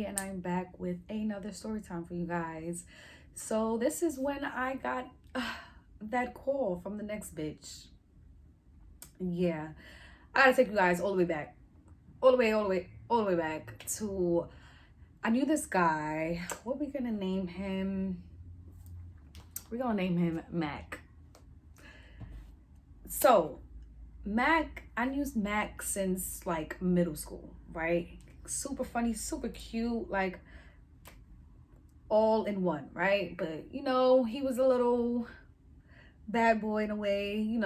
and I'm back with another story time for you guys. So this is when I got that call from the next bitch. Yeah, I gotta take you guys all the way back, all the way back to. I knew this guy. What we gonna name him? We're gonna name him Mac. So Mac, I knew Mac since like middle school, right? Super funny, super cute, like all in one, right? But he was a little bad boy in a way.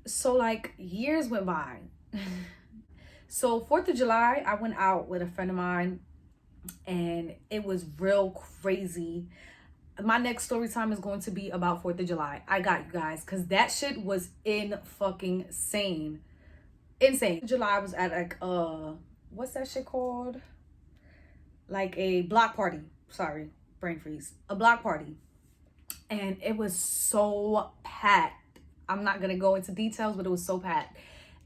So like years went by. So 4th of July, I went out with a friend of mine and it was real crazy. My next story time is going to be about 4th of July. I got you guys, because that shit was in fucking sane. Insane. July was at like what's that shit called? Like a block party. Sorry, brain freeze. A block party. And it was so packed. I'm not gonna go into details, but it was so packed.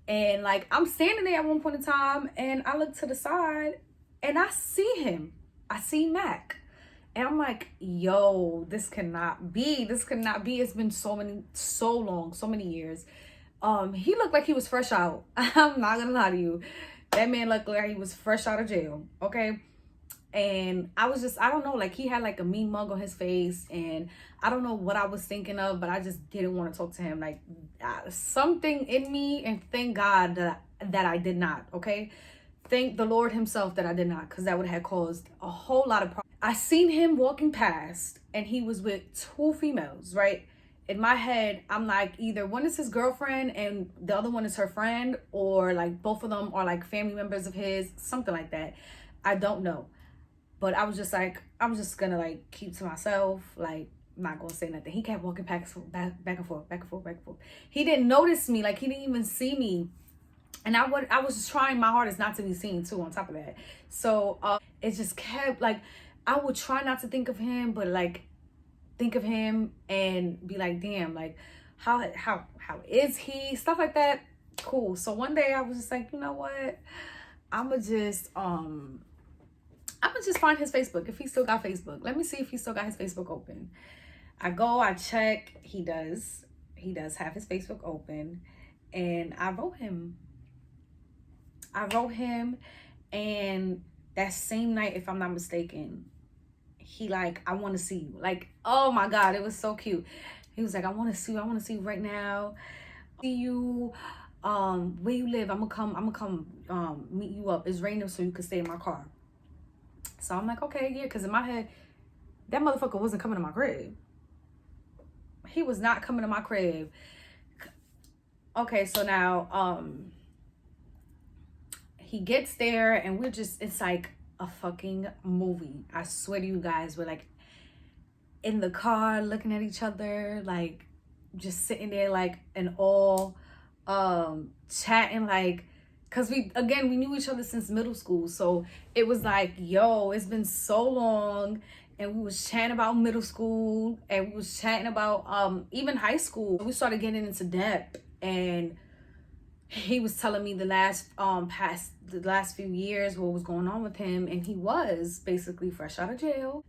And like I'm standing there at one point in time and I look to the side and I see him. I see Mac. And I'm like, yo, this cannot be. This cannot be. It's been so long, so many years. He looked like he was fresh out. I'm not gonna lie to you. That man looked like he was fresh out of jail. Okay. And I don't know, like he had like a mean mug on his face, and I don't know what I was thinking of, but I just didn't want to talk to him. Like something in me, and thank God that I did not. Okay. Thank the Lord himself that I did not, because that would have caused a whole lot of problems. I seen him walking past and he was with 2 females, right? In my head, I'm like, either one is his girlfriend and the other one is her friend, or like both of them are like family members of his, something like that. I don't know. But I was just like, I'm just gonna like keep to myself. Like, I'm not gonna say nothing. He kept walking back and forth, back and forth, back and forth, back and forth. He didn't notice me. Like, he didn't even see me. And I was just trying my hardest not to be seen too, on top of that. So it just kept like, I would try not to think of him, but like think of him and be like, damn, like how is he? Stuff like that. Cool. So one day I was just like, you know what? I'ma just find his Facebook, if he still got Facebook. Let me see if he still got his Facebook open. I go, I check. He does have his Facebook open. And I wrote him, and that same night, if I'm not mistaken, he like, I want to see you. Like, oh my God, it was so cute. He was like, I want to see you right now. See you, where you live. I'm gonna come meet you up. It's raining, so you can stay in my car. So I'm like, okay, yeah, because in my head, that motherfucker wasn't coming to my crib. He was not coming to my crib. Okay, so now he gets there and it's like a fucking movie. I swear to you guys, we're like in the car looking at each other, like just sitting there like in awe, chatting, like, because we knew each other since middle school. So it was like, yo, it's been so long. And we was chatting about middle school, and we was chatting about even high school. We started getting into depth, and he was telling me the last few years what was going on with him, and he was basically fresh out of jail,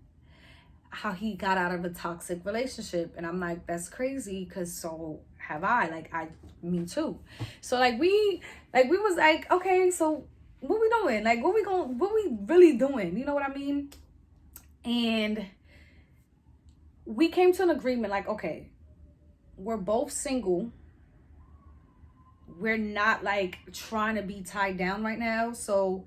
how he got out of a toxic relationship. And I'm like, that's crazy, because so have I. Like, me too. So like we was like, okay, so what we doing? Like, what we really doing? You know what I mean? And we came to an agreement, like, okay, we're both single. We're not like trying to be tied down right now. So,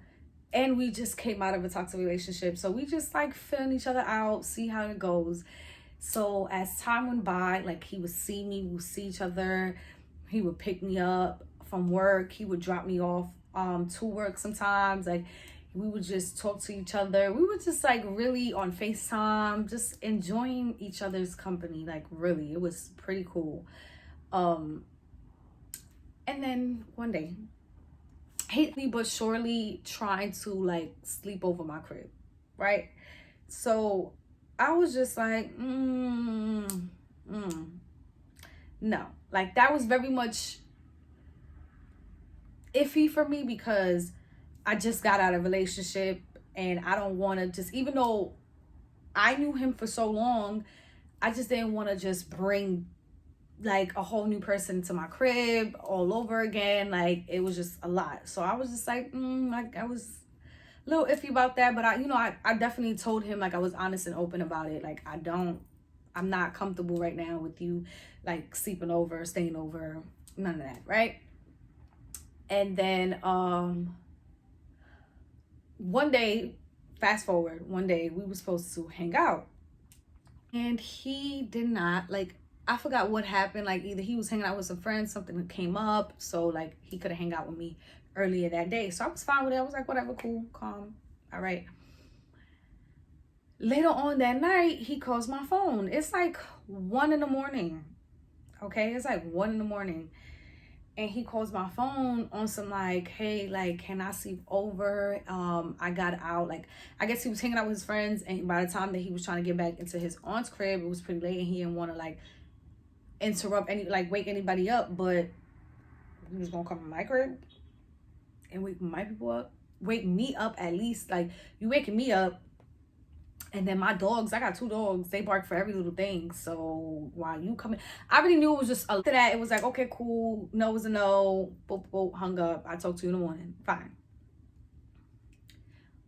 and we just came out of a toxic relationship. So we just like filling each other out, see how it goes. So as time went by, like he would see me, we would see each other. He would pick me up from work. He would drop me off to work sometimes. Like we would just talk to each other. We were just like really on FaceTime, just enjoying each other's company. Like really, it was pretty cool. And then one day, he but surely trying to like sleep over my crib, right? So I was just like, no. Like that was very much iffy for me, because I just got out of a relationship And I don't want to just, even though I knew him for so long, I just didn't want to just bring like a whole new person to my crib all over again. Like, it was just a lot. So I was just like, I was a little iffy about that. But I definitely told him, like, I was honest and open about it. Like, I'm not comfortable right now with you, like, sleeping over, staying over, none of that, right? And then one day, fast forward, one day we were supposed to hang out, and he did not, like, I forgot what happened. Like, either he was hanging out with some friends, something came up, so like he couldn't hang out with me earlier that day. So I was fine with it. I was like, whatever, cool, calm, all right. Later on that night, he calls my phone. It's like 1 a.m. Okay, it's like 1 a.m. And he calls my phone on some like, hey, like, can I sleep over? I got out. Like, I guess he was hanging out with his friends, and by the time that he was trying to get back into his aunt's crib, it was pretty late, and he didn't want to like interrupt wake anybody up, but he was gonna come to my crib and wake my people up, wake me up at least. Like, you waking me up, and then my dogs, I got 2 dogs, they bark for every little thing. So while you coming, I already knew it was just after that, it was like, okay, cool, no was a no, boop, boop, hung up. I talked to you in the morning, fine.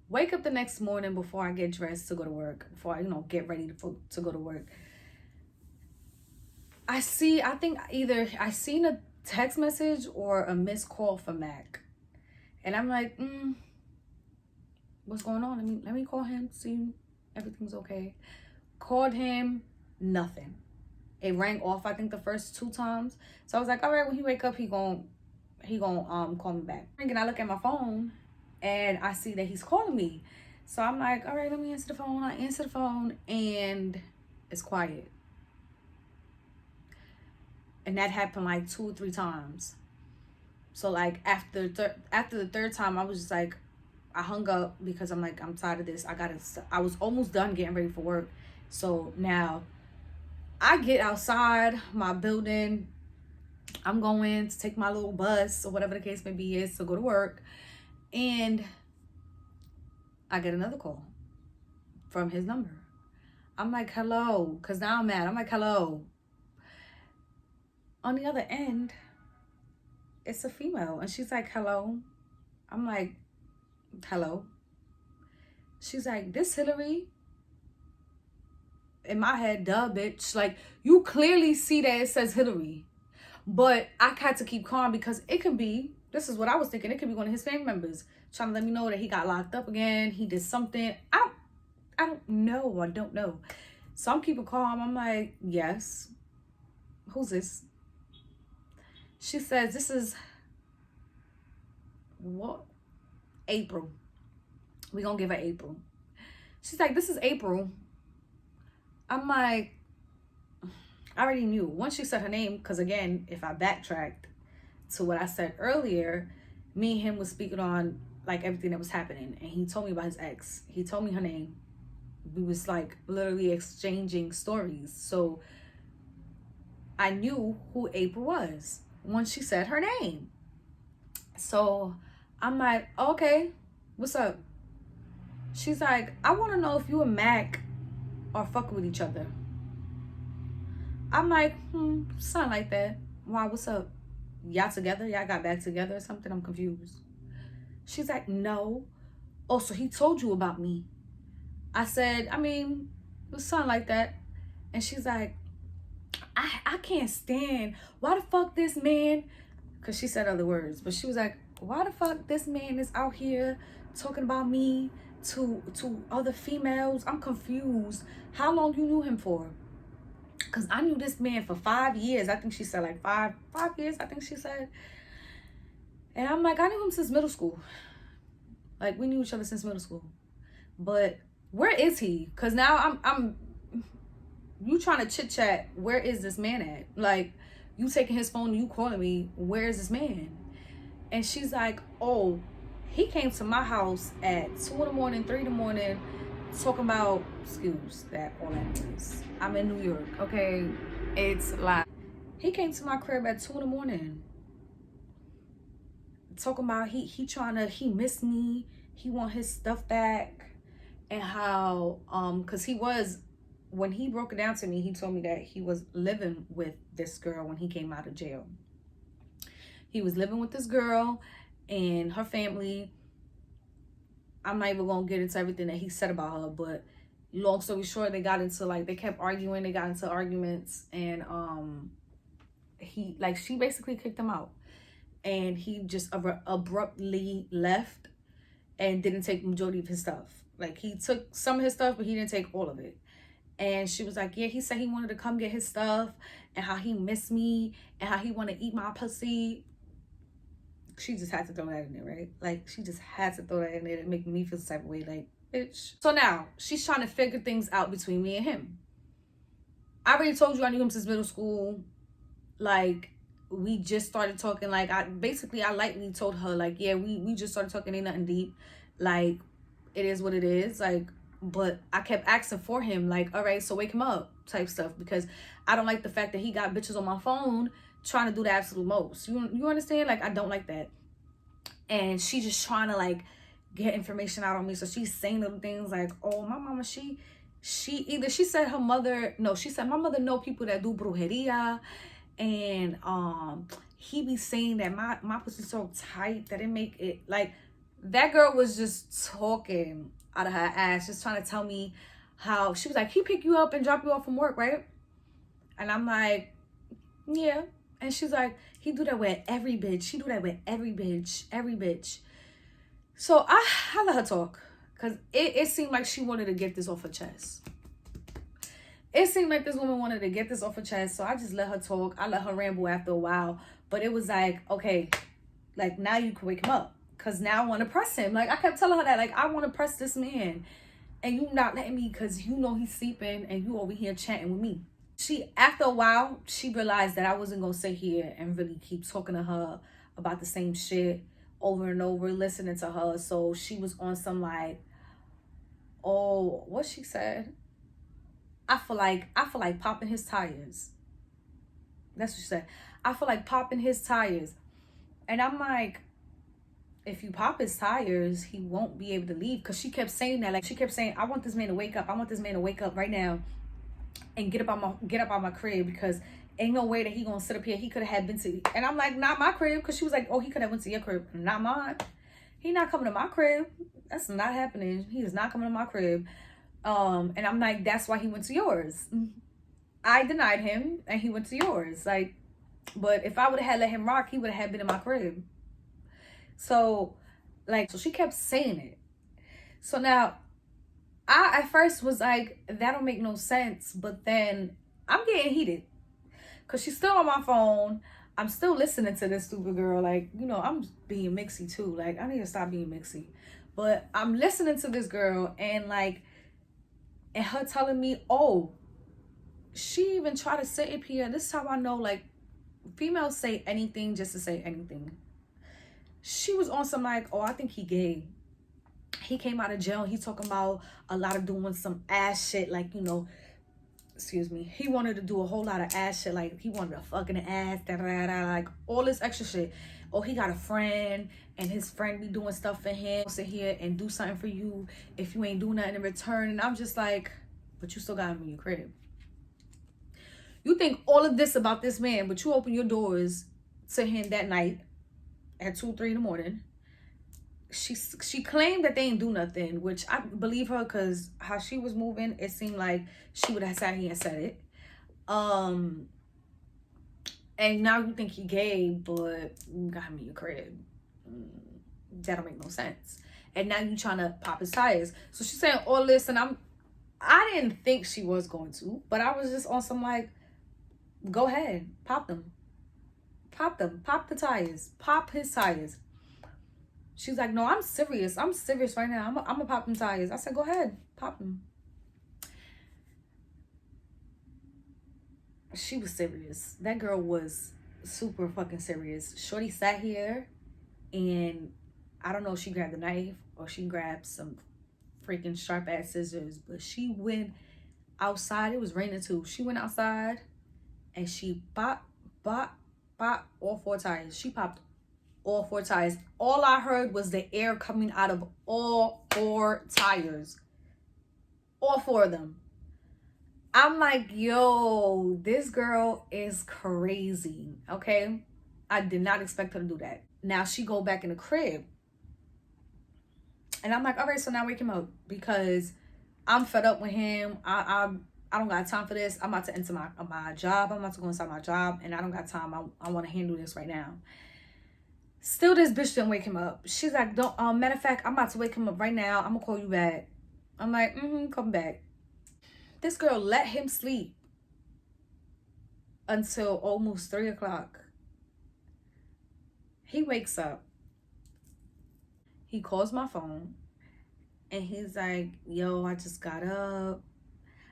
Wake up the next morning before I get dressed to go to work, before I, get ready to go to work. I think either I seen a text message or a missed call from Mac. And I'm like, what's going on? Let me call him, see everything's okay. Called him, nothing. It rang off, I think, the first 2 times. So I was like, all right, when he wake up, he gon' call me back. And I look at my phone and I see that he's calling me. So I'm like, all right, let me answer the phone. I answer the phone and it's quiet. And that happened like 2 or 3 times. So like after the 3rd time, I was just like, I hung up because I'm like, I'm tired of this. I was almost done getting ready for work. So now I get outside my building. I'm going to take my little bus or whatever the case may be is to go to work. And I get another call from his number. I'm like, hello, because now I'm mad. I'm like, hello. On the other end, it's a female, and she's like, hello. I'm like, hello. She's like, this Hilary. In my head, duh, bitch. Like, you clearly see that it says Hilary. But I had to keep calm because it could be, this is what I was thinking, it could be one of his family members trying to let me know that he got locked up again. He did something. I don't know. So I'm keeping calm. I'm like, yes. Who's this? She says, this is what? April. We gonna give her April. She's like, this is April. I'm like, I already knew. Once she said her name, because again, if I backtracked to what I said earlier, me and him was speaking on like everything that was happening. And he told me about his ex. He told me her name. We was like literally exchanging stories. So I knew who April was once she said her name. So I'm like, okay, what's up? She's like, I want to know if you and Mac are fucking with each other. I'm like, something like that. Why, what's up? Y'all together? Y'all got back together or something? I'm confused. She's like, no. Oh, so he told you about me. I said, it was something like that. And she's like, I can't stand, why the fuck this man, because she said other words, but she was like, why the fuck this man is out here talking about me to other females? I'm confused. How long you knew him for? Because I knew this man for 5 years. I think she said like 5 years, I think she said. And I'm like, I knew him since middle school. Like, we knew each other since middle school. But where is he? Because now I'm you trying to chit chat, where is this man at? Like, you taking his phone and you calling me, where is this man? And she's like, oh, he came to my house at 2 a.m, 3 a.m, talking about, excuse that, all that is. I'm in New York, okay? It's like, he came to my crib at 2 a.m, talking about he missed me, he want his stuff back. and how because when he broke it down to me, he told me that he was living with this girl when he came out of jail. He was living with this girl and her family. I'm not even gonna get into everything that he said about her, but long story short, they got into they kept arguing, they got into arguments, and she basically kicked him out, and he just abruptly left and didn't take the majority of his stuff. Like, he took some of his stuff, but he didn't take all of it. And she was like, yeah, he said he wanted to come get his stuff, and how he missed me, and how he wanted to eat my pussy. She just had to throw that in there, right? Like, she just had to throw that in there to make me feel the type of way, like, bitch. So now, she's trying to figure things out between me and him. I already told you I knew him since middle school. Like, we just started talking. Like, I lightly told her, like, yeah, we just started talking, ain't nothing deep. Like, it is what it is. Like, but I kept asking for him, like, all right, so wake him up type stuff, because I don't like the fact that he got bitches on my phone trying to do the absolute most. You understand? Like, I don't like that. And she just trying to, like, get information out on me. So she's saying little things like, oh, my mama, she said her mother, no, she said my mother know people that do brujeria, and he be saying that my pussy's so tight that it make it, like, that girl was just talking out of her ass, just trying to tell me how she was like, he pick you up and drop you off from work, right? And I'm like, yeah. And she's like, he do that with every bitch. She do that with every bitch. So I let her talk, because it seemed like she wanted to get this off her chest. It seemed like this woman wanted to get this off her chest. So I just let her talk. I let her ramble after a while. But it was like, okay, like, now you can wake him up, because now I want to press him. Like, I kept telling her that, like, I want to press this man, and you not letting me, because you know he's sleeping and you over here chatting with me. After a while, she realized that I wasn't going to sit here and really keep talking to her about the same shit over and over, listening to her. So she was on some, like, oh, what she said? I feel like popping his tires. That's what she said. I feel like popping his tires. And I'm like, if you pop his tires, he won't be able to leave. Because she kept saying that. Like, she kept saying, I want this man to wake up. I want this man to wake up right now and get up out my crib, because ain't no way that he gonna sit up here. He could have been to, and I'm like, not my crib, because she was like, oh, he could have went to your crib, not mine. He not coming to my crib. That's not happening. He is not coming to my crib. And I'm like, that's why he went to yours. I denied him, and he went to yours. Like, but if I would have let him rock, he would have been in my crib. So, like, so she kept saying it. So now, I at first was like, that don't make no sense. But then I'm getting heated, because she's still on my phone. I'm still listening to this stupid girl. Like, you know, I'm being mixy too. Like, I need to stop being mixy. But I'm listening to this girl, and like, and her telling me, oh, she even tried to sit up here. This is how I know, like, females say anything just to say anything. She was on some, like, oh, I think he gay. He came out of jail. He talking about a lot of doing some ass shit. Like, you know, excuse me. He wanted to do a whole lot of ass shit. Like, he wanted to fucking ass, like, all this extra shit. Oh, he got a friend, and his friend be doing stuff for him. Sit here and do something for you if you ain't doing nothing in return. And I'm just like, but you still got him in your crib. You think all of this about this man, but you open your doors to him that night at 2, 3 in the morning. She claimed that they ain't do nothing, which I believe her, because how she was moving, it seemed like she would have sat here and said it. And now you think he gay, but you got him in your crib. That don't make no sense. And now you trying to pop his tires. So she's saying all this, and I didn't think she was going to, but I was just on some, like, go ahead, pop them. Pop the tires. Pop his tires. She's like, no, I'm serious. I'm serious right now. I'm gonna pop them tires. I said, go ahead, pop them. She was serious. That girl was super fucking serious. Shorty sat here, and I don't know if she grabbed a knife or she grabbed some freaking sharp ass scissors, but she went outside. It was raining too. She went outside, and she popped all 4 tires. She popped all 4 tires. All I heard was the air coming out of all 4 tires. All four of them. I'm like, yo, this girl is crazy. Okay. I did not expect her to do that. Now she go back in the crib. And I'm like, all right, so now wake him up because I'm fed up with him. I don't got time for this. I'm about to enter my job. I'm about to go inside my job and I don't got time. I want to handle this right now. Still, this bitch didn't wake him up. She's like, don't, matter of fact, I'm about to wake him up right now. I'm gonna call you back. I'm like, come back. This girl let him sleep until almost 3 o'clock. He wakes up. He calls my phone and he's like, yo, I just got up.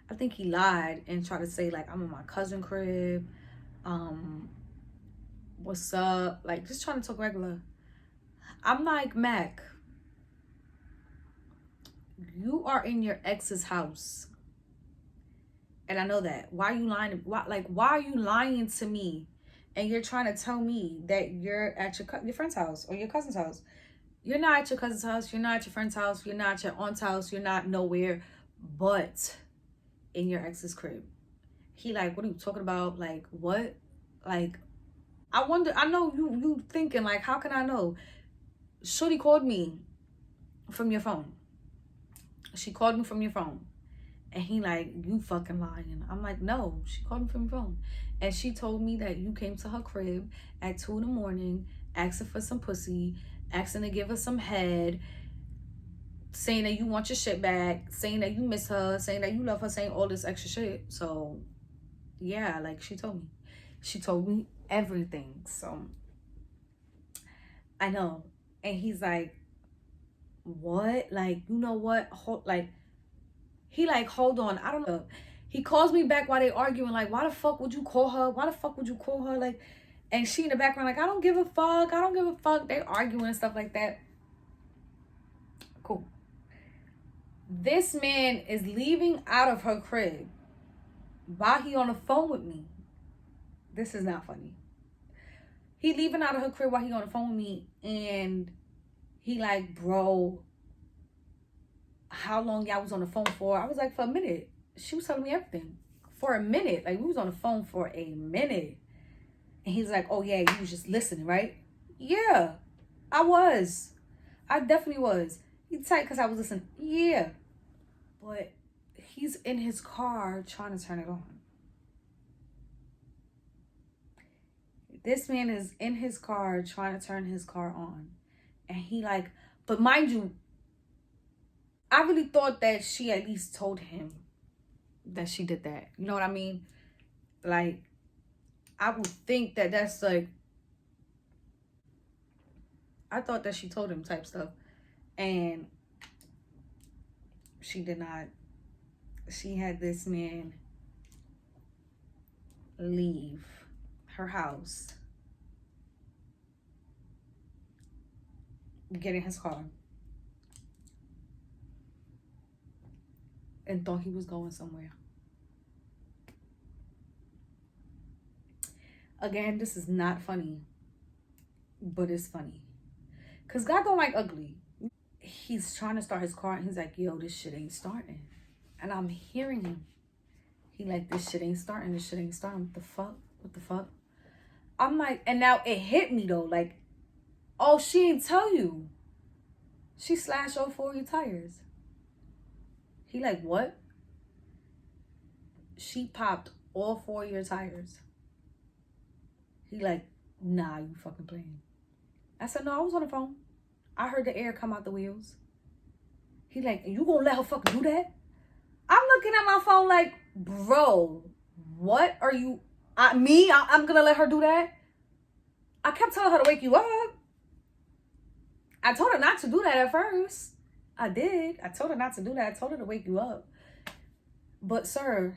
I think he lied and tried to say like, I'm in my cousin crib. What's up? Like, just trying to talk regular. I'm like, Mac, you are in your ex's house. And I know that. Why are you lying? Why are you lying to me? And you're trying to tell me that you're at your friend's house or your cousin's house. You're not at your cousin's house. You're not at your friend's house. You're not at your aunt's house. You're not nowhere but in your ex's crib. He like, what are you talking about? Like, what? Like, I wonder, I know you thinking like, how can I know? Shorty called me from your phone. She called me from your phone. And he like, you fucking lying. I'm like, no, she called me from your phone. And she told me that you came to her crib at 2 in the morning, asking for some pussy, asking to give her some head, saying that you want your shit back, saying that you miss her, saying that you love her, saying all this extra shit. So, yeah, like she told me. She told me everything. So, I know. And he's like, what? Like, you know what? He like, hold on, I don't know. He calls me back while they arguing, like, why the fuck would you call her? Why the fuck would you call her? Like, and she in the background, like, I don't give a fuck. I don't give a fuck. They arguing and stuff like that. Cool. This man is leaving out of her crib while he on the phone with me. This is not funny. He leaving out of her crib while he on the phone with me, and he like, bro, how long y'all was on the phone for? I was like, for a minute. She was telling me everything. For a minute. Like, we was on the phone for a minute. And he's like, oh yeah, you was just listening, right? Yeah, I was. I definitely was. He tight because I was listening. Yeah. But he's in his car trying to turn it on. This man is in his car trying to turn his car on. And he like, but mind you, I really thought that she at least told him that she did that. You know what I mean? Like, I would think that that's like, I thought that she told him type stuff. And she did not. She had this man leave her house, get in his car, and thought he was going somewhere. Again, this is not funny, but it's funny. Because God don't like ugly. He's trying to start his car and he's like, yo, this shit ain't starting. And I'm hearing him. He like, this shit ain't starting. This shit ain't starting. What the fuck? What the fuck? I'm like, and now it hit me though. Like, oh, she ain't tell you. She slashed all 4 of your tires. He like, what? She popped all 4 of your tires. He like, nah, you fucking playing. I said, no, I was on the phone. I heard the air come out the wheels. He like, you gonna let her fucking do that? I'm looking at my phone like, bro, what are you, I'm gonna let her do that? I kept telling her to wake you up. I told her not to do that at first. I did. I told her not to do that. I told her to wake you up. But sir,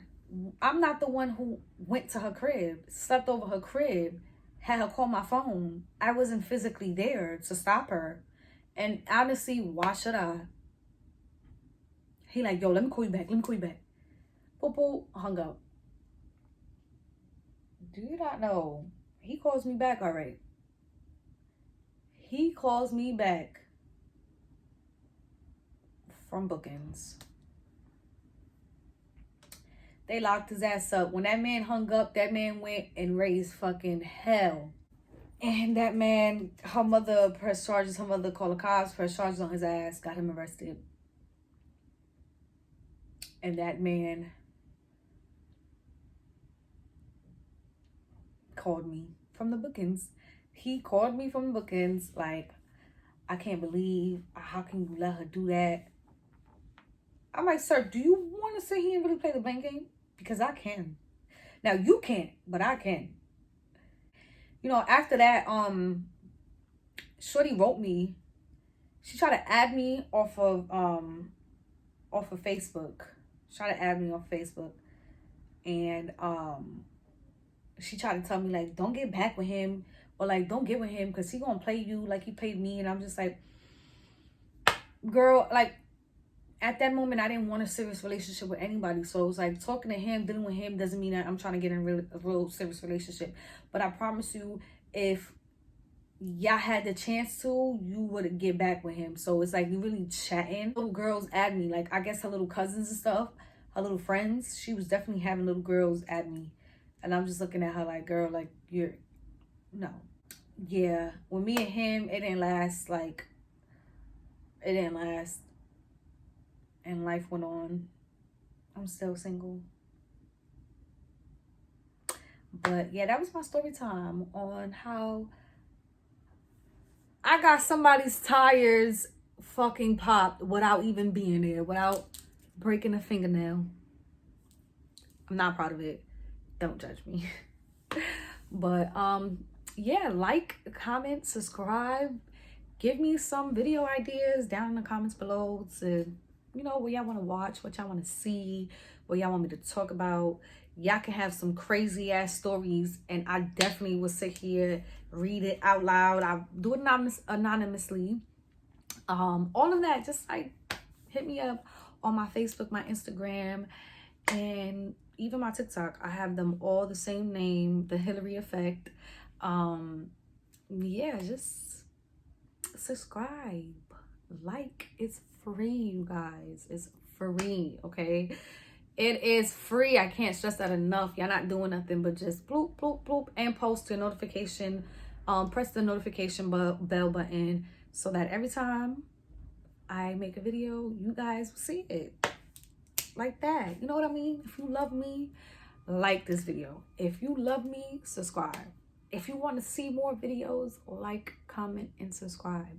I'm not the one who went to her crib, slept over her crib, had her call my phone. I wasn't physically there to stop her. And honestly, why should I? He like, yo, let me call you back. Let me call you back. Popo hung up. Do you not know? He calls me back already. He calls me back from bookings. They locked his ass up. When that man hung up, that man went and raised fucking hell. And that man, her mother pressed charges. Her mother called the cops, pressed charges on his ass, got him arrested. And that man called me from the bookings. He called me from the bookings like, I can't believe, how can you let her do that? I'm like, sir, do you want to sit here and really play the blame game? Because I can. Now, you can't, but I can. You know, after that, shorty wrote me. She tried to add me off of Facebook. She tried to add me on Facebook. And she tried to tell me, like, don't get back with him. Or, like, don't get with him because he going to play you like he played me. And I'm just like, girl, like, at that moment, I didn't want a serious relationship with anybody. So it was like, talking to him, dealing with him doesn't mean that I'm trying to get in a real serious relationship. But I promise you, if y'all had the chance to, you would get back with him. So it's like, you really chatting. Little girls add me. Like, I guess her little cousins and stuff, her little friends, she was definitely having little girls add me. And I'm just looking at her like, girl, like, no. Yeah, with me and him, it didn't last. Like, it didn't last. And life went on. I'm still single. But yeah, that was my story time on how I got somebody's tires fucking popped without even being there, without breaking a fingernail. I'm not proud of it. Don't judge me. But yeah, like, comment, subscribe. Give me some video ideas down in the comments below to, you know, what y'all want to watch, what y'all want to see, what y'all want me to talk about. Y'all can have some crazy ass stories, and I definitely will sit here, read it out loud. I'll do it anonymously. All of that, just like hit me up on my Facebook, my Instagram, and even my TikTok. I have them all the same name, the Hilary Effect. Yeah, just subscribe, like. It's free, you guys. It's free, okay? It is free. I can't stress that enough. Y'all not doing nothing but just bloop, bloop, bloop, and post your notification. Press the notification bell button so that every time I make a video, you guys will see it. Like that. You know what I mean? If you love me, like this video. If you love me, subscribe. If you want to see more videos, like, comment, and subscribe.